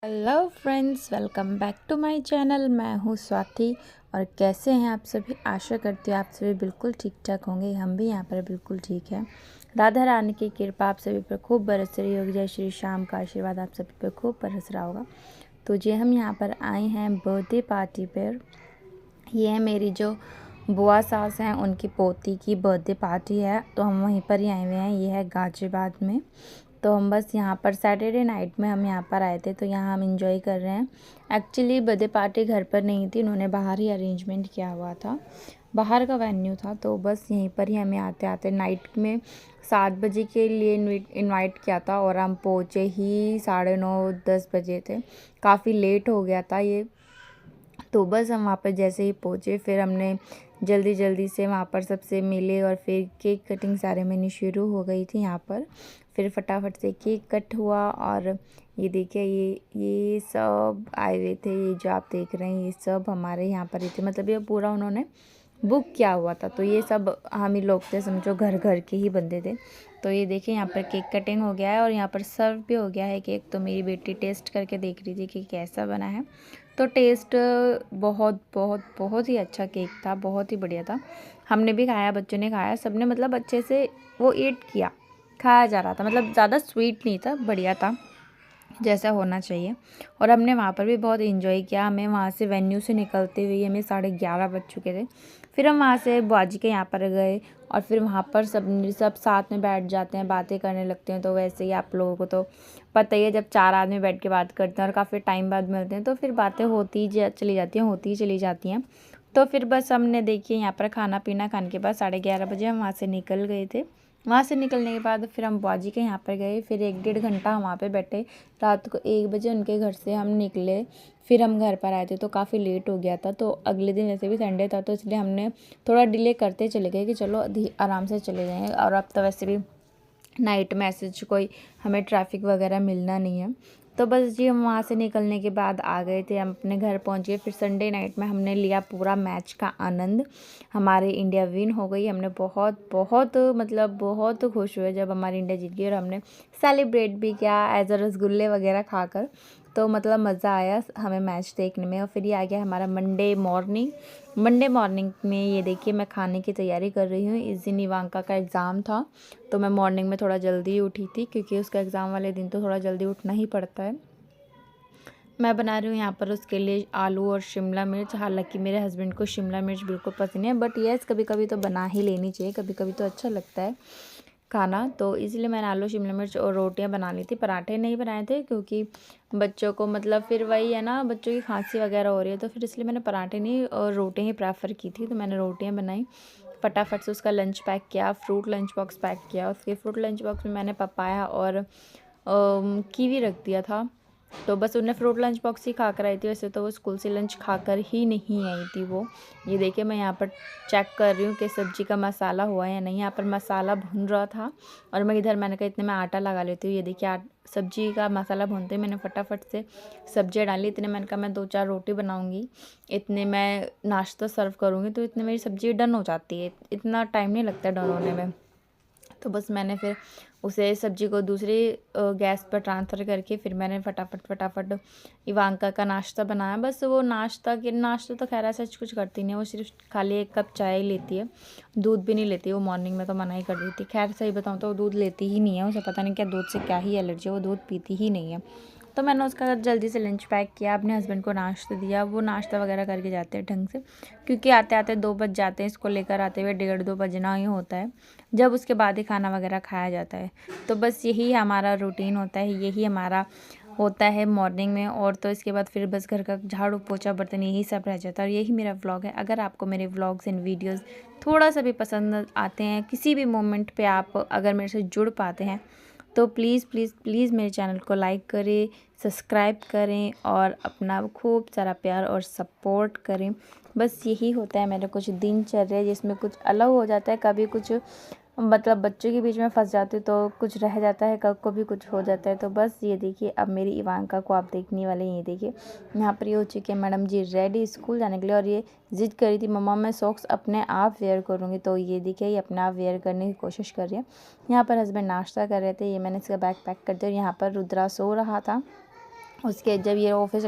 Hello friends, welcome back to my channel. मैं हूँ स्वाति। और कैसे हैं आप सभी? आशा करती हूँ आप सभी बिल्कुल ठीक ठाक होंगे। हम भी यहाँ पर बिल्कुल ठीक हैं। राधा रानी की कृपा आप सभी पर खूब बरस रही होगी। जय श्री श्याम का आशीर्वाद आप सभी पर खूब बरस रहा होगा। तो जी हम यहाँ पर आए हैं बर्थडे पार्टी पर। ये है मेरी जो बुआ सास हैं, उनकी पोती की बर्थडे पार्टी है, तो हम वहीं पर ही आए हुए हैं। ये है गाजियाबाद में। तो हम बस यहाँ पर सैटरडे नाइट में हम यहाँ पर आए थे, तो यहाँ हम इंजॉय कर रहे हैं। एक्चुअली बर्थडे पार्टी घर पर नहीं थी, उन्होंने बाहर ही अरेंजमेंट किया हुआ था, बाहर का वेन्यू था। तो बस यहीं पर ही हमें आते आते नाइट में 7 बजे के लिए इनवाइट किया था, और हम पहुँचे ही 9:30-10 बजे थे। काफ़ी लेट हो गया था ये। तो बस हम वहाँ पर जैसे ही पहुँचे, फिर हमने जल्दी जल्दी से वहाँ पर सबसे मिले, और फिर केक कटिंग सेरेमनी शुरू हो गई थी यहाँ पर। फिर फटाफट से केक कट हुआ, और ये देखिए ये सब आए हुए थे। ये जो आप देख रहे हैं ये सब हमारे यहाँ पर ही थे, मतलब ये पूरा उन्होंने बुक किया हुआ था। तो ये सब हम ही लोग थे, समझो घर घर के ही बंदे थे। तो ये देखिए यहाँ पर केक कटिंग हो गया है, और यहाँ पर सर्व भी हो गया है केक। तो मेरी बेटी टेस्ट करके देख रही थी कि कैसा बना है। तो टेस्ट बहुत बहुत बहुत ही अच्छा केक था, बहुत ही बढ़िया था। हमने भी खाया, बच्चों ने खाया, सबने मतलब अच्छे से वो ईट किया, खाया जा रहा था। मतलब ज़्यादा स्वीट नहीं था, बढ़िया था जैसा होना चाहिए। और हमने वहाँ पर भी बहुत इन्जॉय किया। हमें वहाँ से वेन्यू से निकलते हुए हमें 11:30 बज चुके थे। फिर हम वहाँ से बुआजी के यहाँ पर गए, और फिर वहाँ पर सब साथ में बैठ जाते हैं, बातें करने लगते हैं। तो वैसे ही आप लोगों को तो पता ही है, जब 4 आदमी बैठ के बात करते हैं और काफ़ी टाइम बाद मिलते हैं, तो फिर बातें होती चली जाती हैं, होती ही चली जाती हैं। तो फिर बस हमने देखिए यहाँ पर खाना पीना खाने के बाद 11:30 बजे हम वहाँ से निकल गए थे। वहाँ से निकलने के बाद फिर हम बुआजी के यहाँ पर गए। फिर 1-1.5 घंटा हम वहाँ पे बैठे। रात को 1 बजे उनके घर से हम निकले। फिर हम घर पर आए थे, तो काफ़ी लेट हो गया था। तो अगले दिन वैसे भी संडे था, तो इसलिए हमने थोड़ा डिले करते चले गए कि चलो आराम से चले जाएंगे। और अब तो वैसे भी नाइट में ऐसे कोई हमें ट्रैफिक वगैरह मिलना नहीं है। तो बस जी हम वहाँ से निकलने के बाद आ गए थे, हम अपने घर पहुँच गए। फिर संडे नाइट में हमने लिया पूरा मैच का आनंद। हमारी इंडिया विन हो गई। हमने बहुत बहुत मतलब बहुत खुश हुए जब हमारी इंडिया जीत गई, और हमने सेलिब्रेट भी किया एज अ रसगुल्ले वगैरह खाकर। तो मतलब मज़ा आया हमें मैच देखने में। और फिर ये आ गया हमारा मंडे मॉर्निंग में। ये देखिए मैं खाने की तैयारी कर रही हूँ। इस दिन इवांका का एग्ज़ाम था, तो मैं मॉर्निंग में थोड़ा जल्दी उठी थी, क्योंकि उसका एग्ज़ाम वाले दिन तो थोड़ा जल्दी उठना ही पड़ता है। मैं बना रही हूँ यहाँ पर उसके लिए आलू और शिमला मिर्च। हालांकि मेरे हस्बैंड को शिमला मिर्च बिल्कुल पसंद है, बट यस कभी कभी तो बना ही लेनी चाहिए, कभी कभी तो अच्छा लगता है खाना। तो इसलिए मैंने आलू शिमला मिर्च और रोटियां बना ली थी। पराठे नहीं बनाए थे, क्योंकि बच्चों को मतलब फिर वही है ना, बच्चों की खांसी वगैरह हो रही है, तो फिर इसलिए मैंने पराठे नहीं और रोटियां ही प्रेफर की थी। तो मैंने रोटियां बनाई, फटाफट से उसका लंच पैक किया, फ्रूट लंच बॉक्स पैक किया। उसके फ्रूट लंच बॉक्स में मैंने पपाया और कीवी रख दिया था। तो बस उन्हें फ्रूट लंच बॉक्स ही खा कर आई थी। वैसे तो वो स्कूल से लंच खाकर ही नहीं आई थी वो। ये देखिए मैं यहाँ पर चेक कर रही हूँ कि सब्जी का मसाला हुआ है या नहीं। यहाँ पर मसाला भुन रहा था, और मैं इधर मैंने कहा इतने में आटा लगा लेती हूँ। ये देखिए सब्जी का मसाला भूनते ही मैंने फटाफट से सब्जियाँ डाली। इतने मैंने कहा मैं 2-4 रोटी बनाऊँगी, इतने मैं नाश्ता सर्व करूँगी, तो इतने मेरी सब्जी डन हो जाती है। इतना टाइम नहीं लगता डन होने में। तो बस मैंने फिर उसे सब्जी को दूसरी गैस पर ट्रांसफ़र करके फिर मैंने फटाफट इवांका का नाश्ता बनाया। बस वो नाश्ता तो खैर ऐसा कुछ करती नहीं है, वो सिर्फ खाली 1 कप चाय लेती है, दूध भी नहीं लेती। वो मॉर्निंग में तो मना ही कर दी थी। खैर सही बताऊँ तो वो दूध लेती ही नहीं है, उसे पता नहीं क्या दूध से क्या ही एलर्जी है, वो दूध पीती ही नहीं है। तो मैंने उसका जल्दी से लंच पैक किया, अपने हस्बैंड को नाश्ता दिया। वो नाश्ता वगैरह करके जाते हैं ढंग से, क्योंकि आते आते 2 बज जाते हैं। इसको लेकर आते हुए 1:30-2 बजना ही होता है, जब उसके बाद ही खाना वगैरह खाया जाता है। तो बस यही हमारा रूटीन होता है, यही हमारा होता है मॉर्निंग में। और तो इसके बाद फिर बस घर का झाड़ू पोछा बर्तन यही सब रह जाता है। और यही मेरा व्लॉग है। अगर आपको मेरे व्लॉग्स एंड वीडियोस थोड़ा सा भी पसंद आते हैं, किसी भी मोमेंट पे आप अगर मेरे से जुड़ पाते हैं, तो प्लीज़ प्लीज़ प्लीज़ मेरे चैनल को लाइक करें, सब्सक्राइब करें, और अपना खूब सारा प्यार और सपोर्ट करें। बस यही होता है मेरा कुछ दिनचर्या, जिसमें कुछ अलग हो जाता है। कभी कुछ मतलब बच्चों के बीच में फंस जाती हूँ, तो कुछ रह जाता है, कब को भी कुछ हो जाता है। तो बस ये देखिए अब मेरी इवांका को आप देखने वाले हैं। ये देखिए यहाँ पर ये हो चुकी है मैडम जी रेडी स्कूल जाने के लिए, और ये ज़िद करी थी मम्मा मैं सॉक्स अपने आप वेयर करूँगी। तो ये देखिए ये अपने आप वेयर करने की कोशिश कर रही है। यहाँ पर हस्बैंड नाश्ता कर रहे थे, ये मैंने इसका बैग पैक कर दिया। और यहाँ पर रुद्रा सो रहा था, उसके जब ये ऑफिस